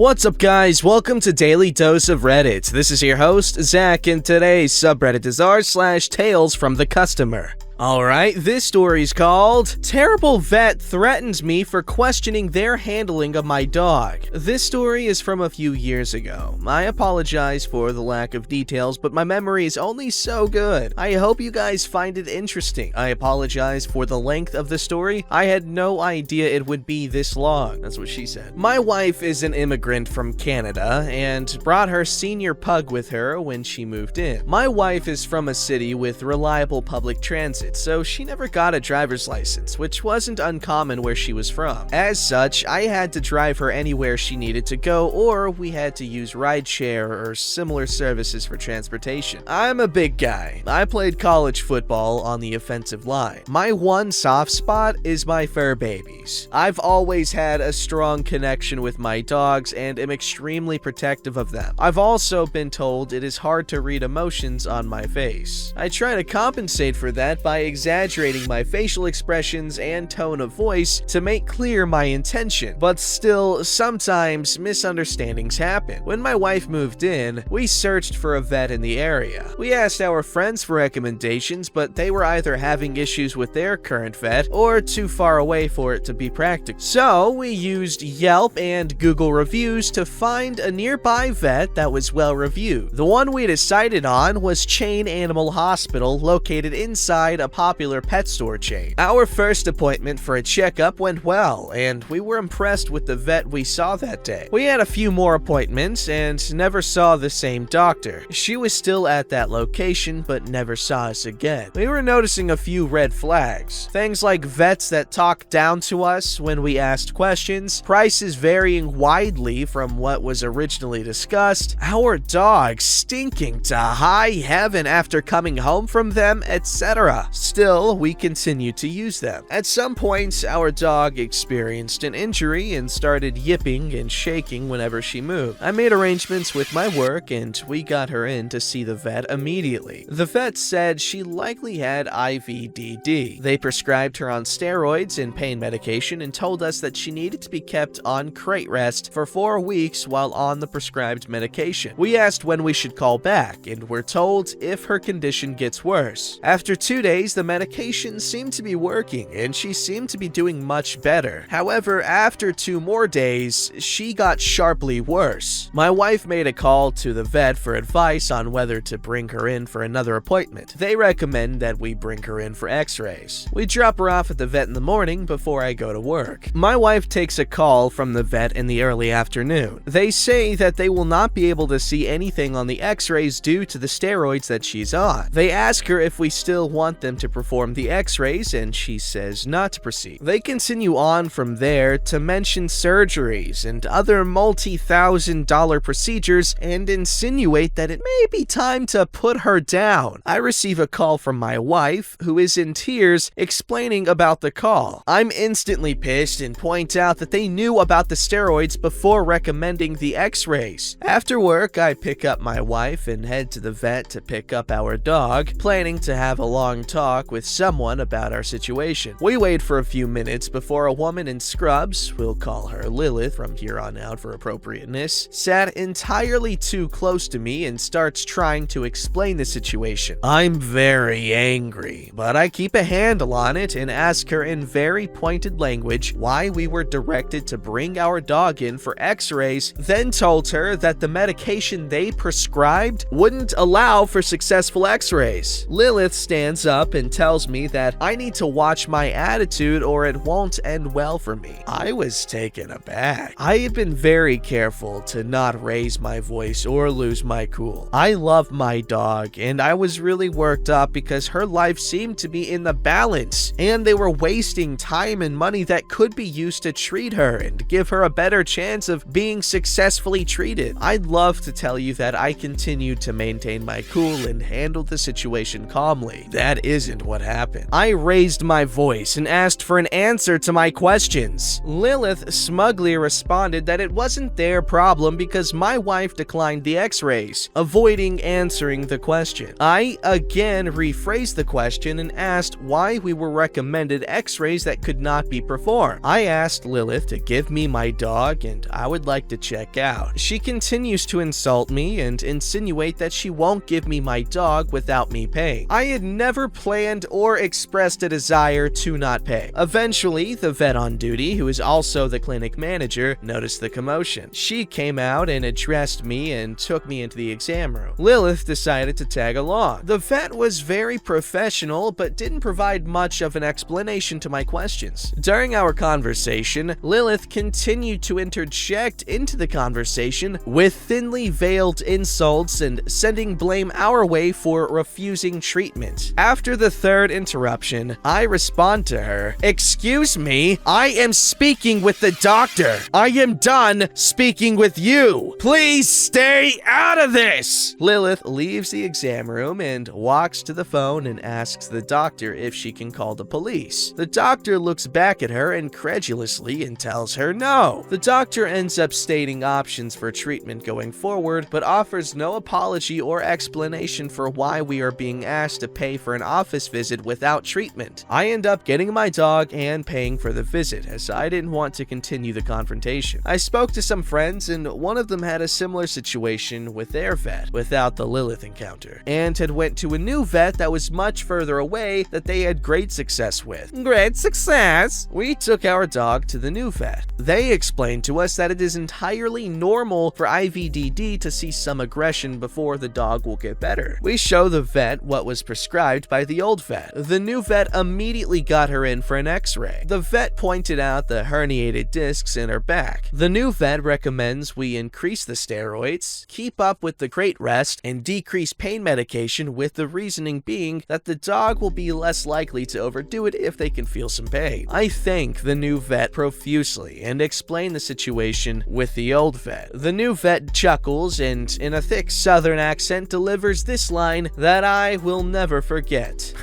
What's up guys, welcome to Daily Dose of Reddit. This is your host, Zach, and today's subreddit is r/TalesFromTheCustomer. Alright, this story's called Terrible Vet Threatens Me for Questioning Their Handling of My Dog. This story is from a few years ago. I apologize for the lack of details, but my memory is only so good. I hope you guys find it interesting. I apologize for the length of the story. I had no idea it would be this long. That's what she said. My wife is an immigrant from Canada and brought her senior pug with her when she moved in. My wife is from a city with reliable public transit, so she never got a driver's license, which wasn't uncommon where she was from. As such, I had to drive her anywhere she needed to go, or we had to use rideshare or similar services for transportation. I'm a big guy. I played college football on the offensive line. My one soft spot is my fur babies. I've always had a strong connection with my dogs and am extremely protective of them. I've also been told it is hard to read emotions on my face. I try to compensate for that by exaggerating my facial expressions and tone of voice to make clear my intention, but still, sometimes misunderstandings happen. When my wife moved in, we searched for a vet in the area. We asked our friends for recommendations, but they were either having issues with their current vet or too far away for it to be practical. So we used Yelp and Google reviews to find a nearby vet that was well reviewed. The one we decided on was Chain Animal Hospital, located inside a popular pet store chain. Our first appointment for a checkup went well, and we were impressed with the vet we saw that day. We had a few more appointments and never saw the same doctor. She was still at that location, but never saw us again. We were noticing a few red flags. Things like vets that talk down to us when we asked questions, prices varying widely from what was originally discussed, our dogs stinking to high heaven after coming home from them, etc. Still, we continued to use them. At some point, our dog experienced an injury and started yipping and shaking whenever she moved. I made arrangements with my work and we got her in to see the vet immediately. The vet said she likely had IVDD. They prescribed her on steroids and pain medication and told us that she needed to be kept on crate rest for 4 weeks while on the prescribed medication. We asked when we should call back and were told if her condition gets worse. After 2 days, the medication seemed to be working and she seemed to be doing much better. However, after 2 more days, she got sharply worse. My wife made a call to the vet for advice on whether to bring her in for another appointment. They recommend that we bring her in for x-rays. We drop her off at the vet in the morning before I go to work. My wife takes a call from the vet in the early afternoon. They say that they will not be able to see anything on the x-rays due to the steroids that she's on. They ask her if we still want them to perform the x-rays, and she says not to proceed. They continue on from there to mention surgeries and other multi-$1,000 procedures and insinuate that it may be time to put her down. I receive a call from my wife, who is in tears, explaining about the call. I'm instantly pissed and point out that they knew about the steroids before recommending the x-rays. After work, I pick up my wife and head to the vet to pick up our dog, planning to have a long talk with someone about our situation. We wait for a few minutes before a woman in scrubs, we'll call her Lilith from here on out for appropriateness, sat entirely too close to me and starts trying to explain the situation. I'm very angry, but I keep a handle on it and ask her in very pointed language why we were directed to bring our dog in for x-rays, then told her that the medication they prescribed wouldn't allow for successful x-rays. Lilith stands up and tells me that I need to watch my attitude or it won't end well for me. I was taken aback. I have been very careful to not raise my voice or lose my cool. I love my dog and I was really worked up because her life seemed to be in the balance and they were wasting time and money that could be used to treat her and give her a better chance of being successfully treated. I'd love to tell you that I continued to maintain my cool and handle the situation calmly. That is isn't what happened. I raised my voice and asked for an answer to my questions. Lilith smugly responded that it wasn't their problem because my wife declined the x-rays, avoiding answering the question. I again rephrased the question and asked why we were recommended x-rays that could not be performed. I asked Lilith to give me my dog and I would like to check out. She continues to insult me and insinuate that she won't give me my dog without me paying. I had never planned or expressed a desire to not pay. Eventually, the vet on duty, who is also the clinic manager, noticed the commotion. She came out and addressed me and took me into the exam room. Lilith decided to tag along. The vet was very professional but didn't provide much of an explanation to my questions. During our conversation, Lilith continued to interject into the conversation with thinly veiled insults and sending blame our way for refusing treatment. After the third interruption, I respond to her, "Excuse me, I am speaking with the doctor. I am done speaking with you. Please stay out of this." Lilith leaves the exam room and walks to the phone and asks the doctor if she can call the police. The doctor looks back at her incredulously and tells her no. The doctor ends up stating options for treatment going forward, but offers no apology or explanation for why we are being asked to pay for an office visit without treatment. I end up getting my dog and paying for the visit, as I didn't want to continue the confrontation. I spoke to some friends, and one of them had a similar situation with their vet without the Lilith encounter, and had went to a new vet that was much further away that they had great success with. Great success! We took our dog to the new vet. They explained to us that it is entirely normal for IVDD to see some aggression before the dog will get better. We show the vet what was prescribed by the old vet. The new vet immediately got her in for an x-ray. The vet pointed out the herniated discs in her back. The new vet recommends we increase the steroids, keep up with the great rest, and decrease pain medication, with the reasoning being that the dog will be less likely to overdo it if they can feel some pain. I thank the new vet profusely and explain the situation with the old vet. The new vet chuckles and, in a thick southern accent, delivers this line that I will never forget.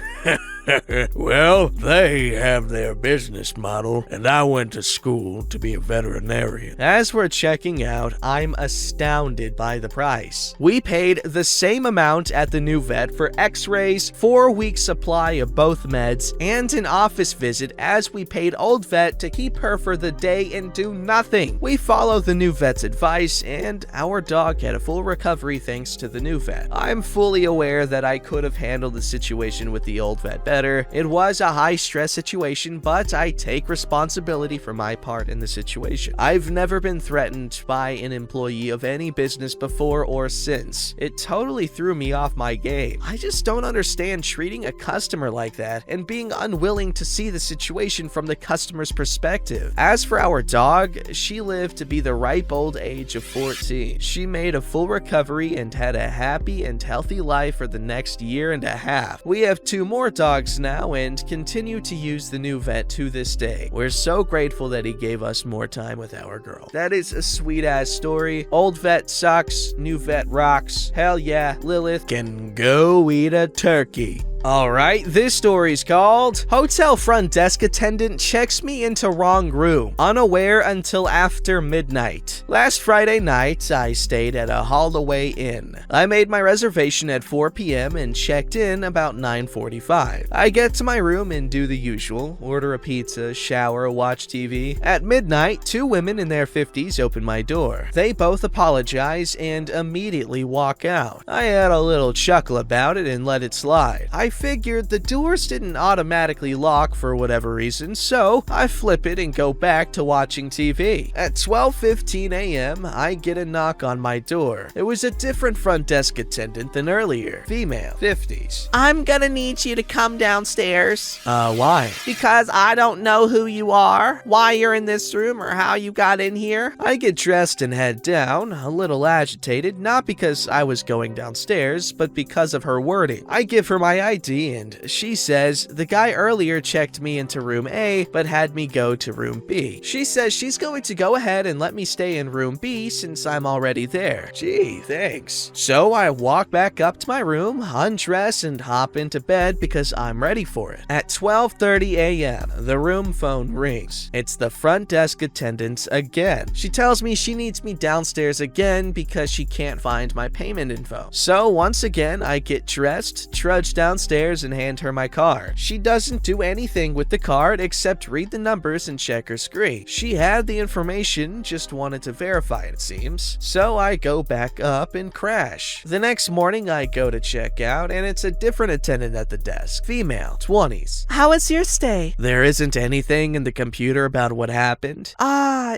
Well, they have their business model, and I went to school to be a veterinarian. As we're checking out, I'm astounded by the price. We paid the same amount at the new vet for x-rays, 4-week supply of both meds, and an office visit as we paid old vet to keep her for the day and do nothing. We followed the new vet's advice, and our dog had a full recovery thanks to the new vet. I'm fully aware that I could have handled the situation with the old vet better. It was a high-stress situation, but I take responsibility for my part in the situation. I've never been threatened by an employee of any business before or since. It totally threw me off my game. I just don't understand treating a customer like that and being unwilling to see the situation from the customer's perspective. As for our dog, she lived to be the ripe old age of 14. She made a full recovery and had a happy and healthy life for the next year and a half. We have 2 more dogs now and continue to use the new vet to this day. We're so grateful that he gave us more time with our girl. That is a sweet ass story. Old vet sucks, new vet rocks. Hell yeah, Lilith can go eat a turkey. Alright, this story's called Hotel Front Desk Attendant Checks Me Into Wrong Room, Unaware Until After Midnight. Last Friday night, I stayed at a Holloway Inn. I made my reservation at 4 p.m. and checked in about 9:45. I get to my room and do the usual, order a pizza, shower, watch TV. At midnight, 2 women in their 50s open my door. They both apologize and immediately walk out. I had a little chuckle about it and let it slide. I figured the doors didn't automatically lock for whatever reason, so I flip it and go back to watching TV. At 12:15 a.m., I get a knock on my door. It was a different front desk attendant than earlier. Female, 50s. "I'm gonna need you to come downstairs." Why? "Because I don't know who you are, why you're in this room, or how you got in here." I get dressed and head down, a little agitated, not because I was going downstairs, but because of her wording. I give her my ID ID, and she says, the guy earlier checked me into room A, but had me go to room B. She says she's going to go ahead and let me stay in room B since I'm already there. Gee, thanks. So I walk back up to my room, undress, and hop into bed because I'm ready for it. At 12:30 a.m., the room phone rings. It's the front desk attendant again. She tells me she needs me downstairs again because she can't find my payment info. So once again, I get dressed, trudge downstairs, and hand her my card. She doesn't do anything with the card except read the numbers and check her screen. She had the information, just wanted to verify it seems. So I go back up and crash. The next morning, I go to check out, and it's a different attendant at the desk. Female, 20s. How was your stay? There isn't anything in the computer about what happened.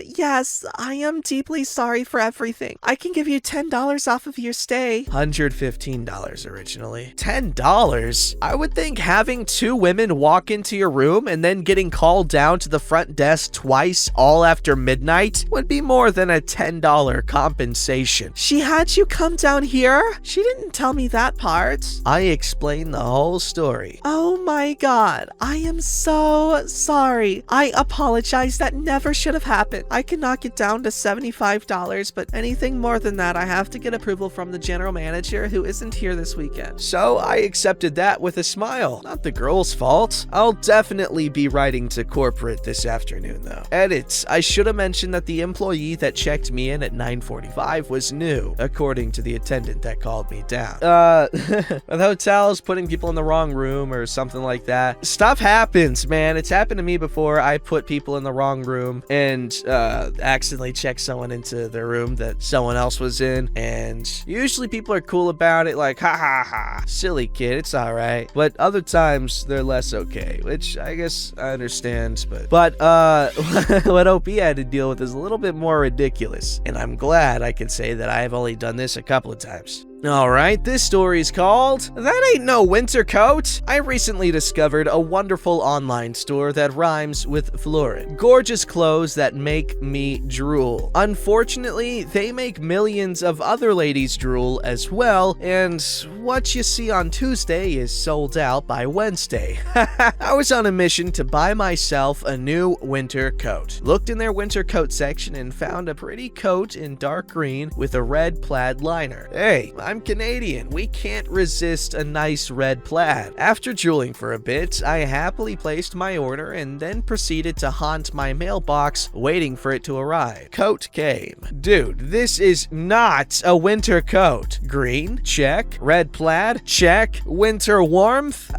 Yes, I am deeply sorry for everything. I can give you $10 off of your stay. $115 originally. $10? I would think having two women walk into your room and then getting called down to the front desk twice all after midnight would be more than a $10 compensation. She had you come down here? She didn't tell me that part. I explained the whole story. Oh my god, I am so sorry. I apologize, that never should have happened. I can knock it down to $75, but anything more than that, I have to get approval from the general manager who isn't here this weekend. So I accepted that with a smile. Not the girl's fault. I'll definitely be writing to corporate this afternoon though. Edits. I should have mentioned that the employee that checked me in at 9:45 was new, according to the attendant that called me down. The hotel's putting people in the wrong room or something like that. Stuff happens, man. It's happened to me before. I put people in the wrong room and accidentally checked someone into the room that someone else was in, and usually people are cool about it, like ha ha ha, silly kid, it's all right. But other times they're less okay, which I guess I understand. But what OP had to deal with is a little bit more ridiculous, and I'm glad I can say that I've only done this a couple of times. Alright, this story's called That Ain't No Winter Coat. I recently discovered a wonderful online store that rhymes with florid. Gorgeous clothes that make me drool. Unfortunately, they make millions of other ladies drool as well, and what you see on Tuesday is sold out by Wednesday. I was on a mission to buy myself a new winter coat. Looked in their winter coat section and found a pretty coat in dark green with a red plaid liner. Hey, I'm Canadian. We can't resist a nice red plaid. After drooling for a bit, I happily placed my order and then proceeded to haunt my mailbox waiting for it to arrive. Coat came. Dude, this is not a winter coat. Green? Check. Red plaid? Check. Winter warmth?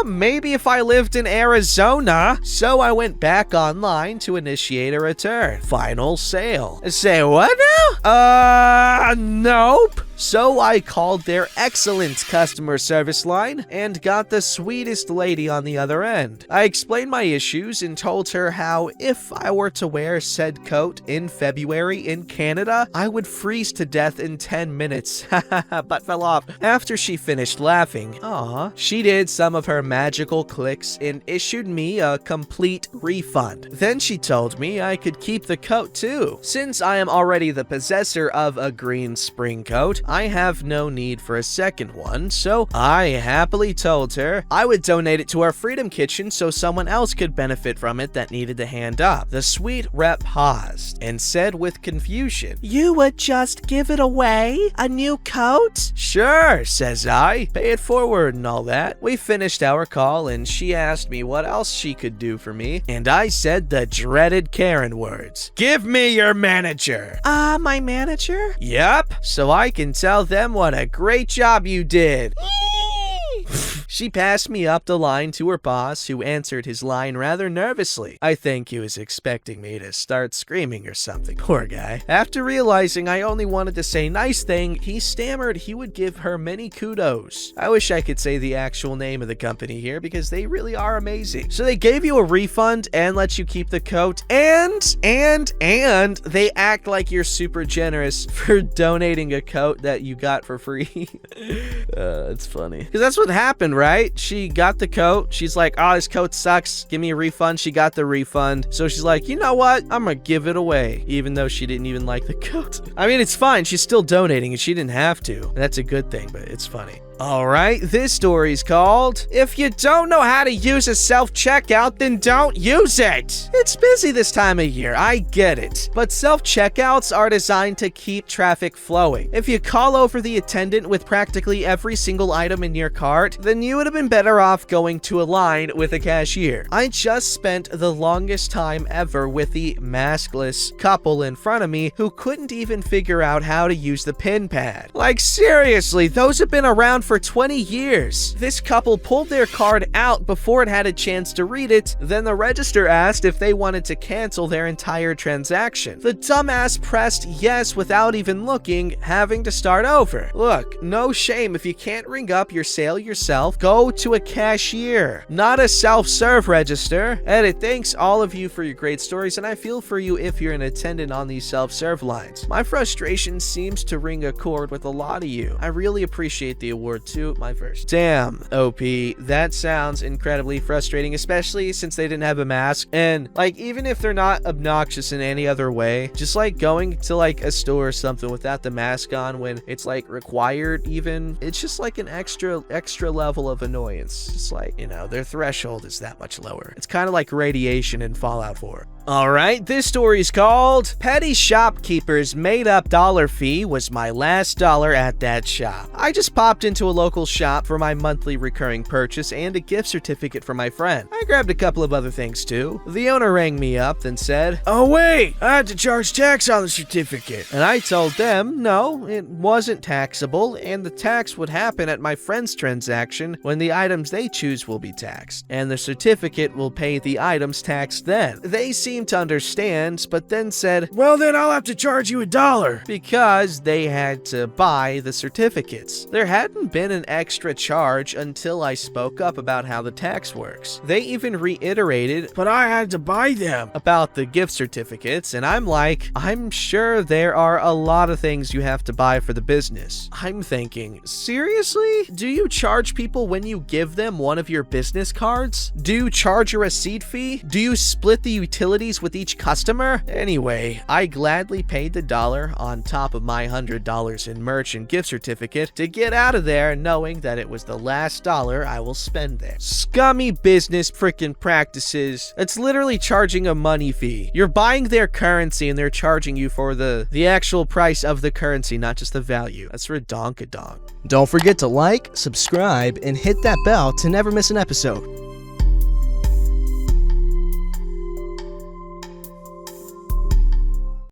Maybe if I lived in Arizona. So I went back online to initiate a return. Final sale. Say what now? Nope. So I called their excellent customer service line and got the sweetest lady on the other end. I explained my issues and told her how if I were to wear said coat in February in Canada, I would freeze to death in 10 minutes. But fell off. After she finished laughing, she did some of her magical clicks and issued me a complete refund. Then she told me I could keep the coat too. Since I am already the possessor of a green spring coat, I have no need for a second one, so I happily told her I would donate it to our Freedom Kitchen so someone else could benefit from it that needed a hand up. The sweet rep paused and said with confusion, "You would just give it away? A new coat?" "Sure," says I. "Pay it forward and all that." We finished our call and she asked me what else she could do for me, and I said the dreaded Karen words. "Give me your manager." My manager? Yup, so I can tell them what a great job you did. She passed me up the line to her boss, who answered his line rather nervously. I think he was expecting me to start screaming or something. Poor guy. After realizing I only wanted to say nice thing, he stammered he would give her many kudos. I wish I could say the actual name of the company here because they really are amazing. So they gave you a refund and let you keep the coat, and they act like you're super generous for donating a coat that you got for free. It's funny. Because that's what happened, right? She got the coat. She's like, "Oh, this coat sucks. Give me a refund." She got the refund. So she's like, "You know what? I'm gonna give it away." Even though she didn't even like the coat. I mean, it's fine. She's still donating and she didn't have to. And that's a good thing, but it's funny. Alright, this story's called, If You Don't Know How to Use a Self-Checkout, Then Don't Use It. It's busy this time of year, I get it. But self-checkouts are designed to keep traffic flowing. If you call over the attendant with practically every single item in your cart, then you would have been better off going to a line with a cashier. I just spent the longest time ever with the maskless couple in front of me who couldn't even figure out how to use the pin pad. Like seriously, those have been around for 20 years. This couple pulled their card out before it had a chance to read it, then the register asked if they wanted to cancel their entire transaction. The dumbass pressed yes without even looking, having to start over. Look, no shame if you can't ring up your sale yourself, go to a cashier, not a self-serve register. Edit, thanks all of you for your great stories, and I feel for you if you're an attendant on these self-serve lines. My frustration seems to ring a chord with a lot of you. I really appreciate the award to my verse. Damn, OP, that sounds incredibly frustrating, especially since they didn't have a mask. And like, even if they're not obnoxious in any other way, just like going to like a store or something without the mask on when it's like required even, it's just like an extra level of annoyance. Just like, you know, their threshold is that much lower. It's kind of like radiation in Fallout 4. Alright, this story's called Petty Shopkeepers Made Up Dollar Fee Was My Last Dollar at That Shop. I just popped into a local shop for my monthly recurring purchase and a gift certificate for my friend. I grabbed a couple of other things too. The owner rang me up, then said, "Oh wait, I had to charge tax on the certificate." And I told them, no, it wasn't taxable, and the tax would happen at my friend's transaction when the items they choose will be taxed, and the certificate will pay the items taxed then. They seemed to understand, but then said, "Well then I'll have to charge you $1, because they had to buy the certificates. There hadn't been an extra charge until I spoke up about how the tax works. They even reiterated, "But I had to buy them," about the gift certificates, and I'm like, I'm sure there are a lot of things you have to buy for the business. I'm thinking, seriously? Do you charge people when you give them one of your business cards? Do you charge a receipt fee? Do you split the utilities with each customer? Anyway, I gladly paid the $1 on top of my $100 in merch and gift certificate to get out of there knowing that it was the last $1 I will spend there. Scummy business frickin' practices. It's literally charging a money fee. You're buying their currency and they're charging you for the actual price of the currency, not just the value. That's redonkadonk. Don't forget to like, subscribe, and hit that bell to never miss an episode.